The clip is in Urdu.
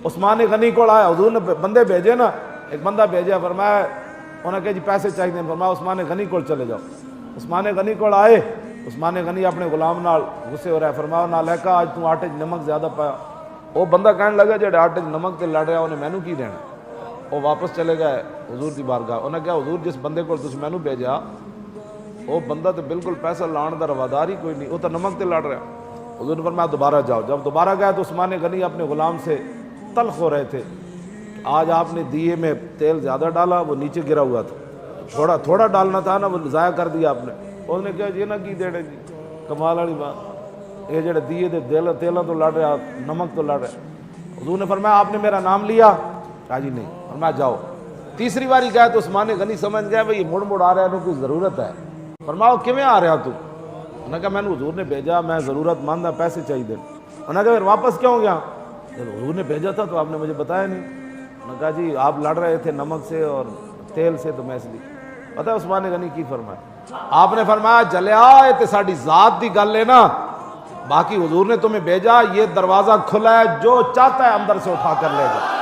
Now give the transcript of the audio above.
عثمان غنی کو آیا، حضور نے بندے بھیجے نا، ایک بندہ بھیجا، فرمایا انہوں نے کہا جی پیسے چاہیے، فرمایا عثمان غنی کو چلے جاؤ۔ عثمان غنی کو آئے، عثمان غنی اپنے غلام نال غصے ہو رہا ہے، فرمایا نالیکا آج تو آٹے نمک زیادہ پایا۔ وہ بندہ کہنے لگا جڑے آٹے نمک تے لڑ رہا انہیں مینوں کی دینا۔ وہ واپس چلے گئے حضور کی بارگاہ، انہوں نے کہا حضور جس بندے کو تسی مینوں بھیجا وہ بندہ تو بالکل پیسہ لان دا روادار ہی کوئی نہیں، وہ تو نمک تے لڑ رہا۔ حضور نے فرمایا دوبارہ جاؤ۔ جب دوبارہ گئے تو عثمان غنی اپنے غلام سے تلخ ہو رہے تھے، آج آپ نے دیے میں تیل زیادہ ڈالا، وہ نیچے گرا ہوا تھا، تھوڑا ڈالنا تھا نا، وہ ضائع کر دیا آپ نے۔ اس نے کہا یہ نہ کی دینے جی، کمال والی بات، یہ جڑے دیے دے تیلوں تو لڑ رہا، نمک تو لڑ رہا۔ حضور نے فرمایا آپ نے میرا نام لیا؟ کہا جی نہیں۔ فرمایا جاؤ۔ تیسری باری گئے تو عثمان غنی سمجھ گیا بھئی یہ مڑ آ رہا ہے، انہوں کوئی ضرورت ہے۔ فرمایا کیویں آ رہا تو؟ انہوں نے کہا میں نے حضور نے بھیجا، میں ضرورت مند ہوں، پیسے چاہیے دیں۔ انہوں نے کہا پھر واپس کیوں گیا؟ جب حضور نے بھیجا تھا تو آپ نے مجھے بتایا نہیں۔ انہوں نے کہا جی آپ لڑ رہے تھے نمک سے اور تیل سے، تو میں اس لیے۔ پتہ ہے عثمان غنی کی فرمایا؟ آپ نے فرمایا جلیا یہ تے ساڈی ذات دی گل ہے نا، باقی حضور نے تمہیں بھیجا، یہ دروازہ کھلا ہے، جو چاہتا ہے اندر سے اٹھا کر لے جا۔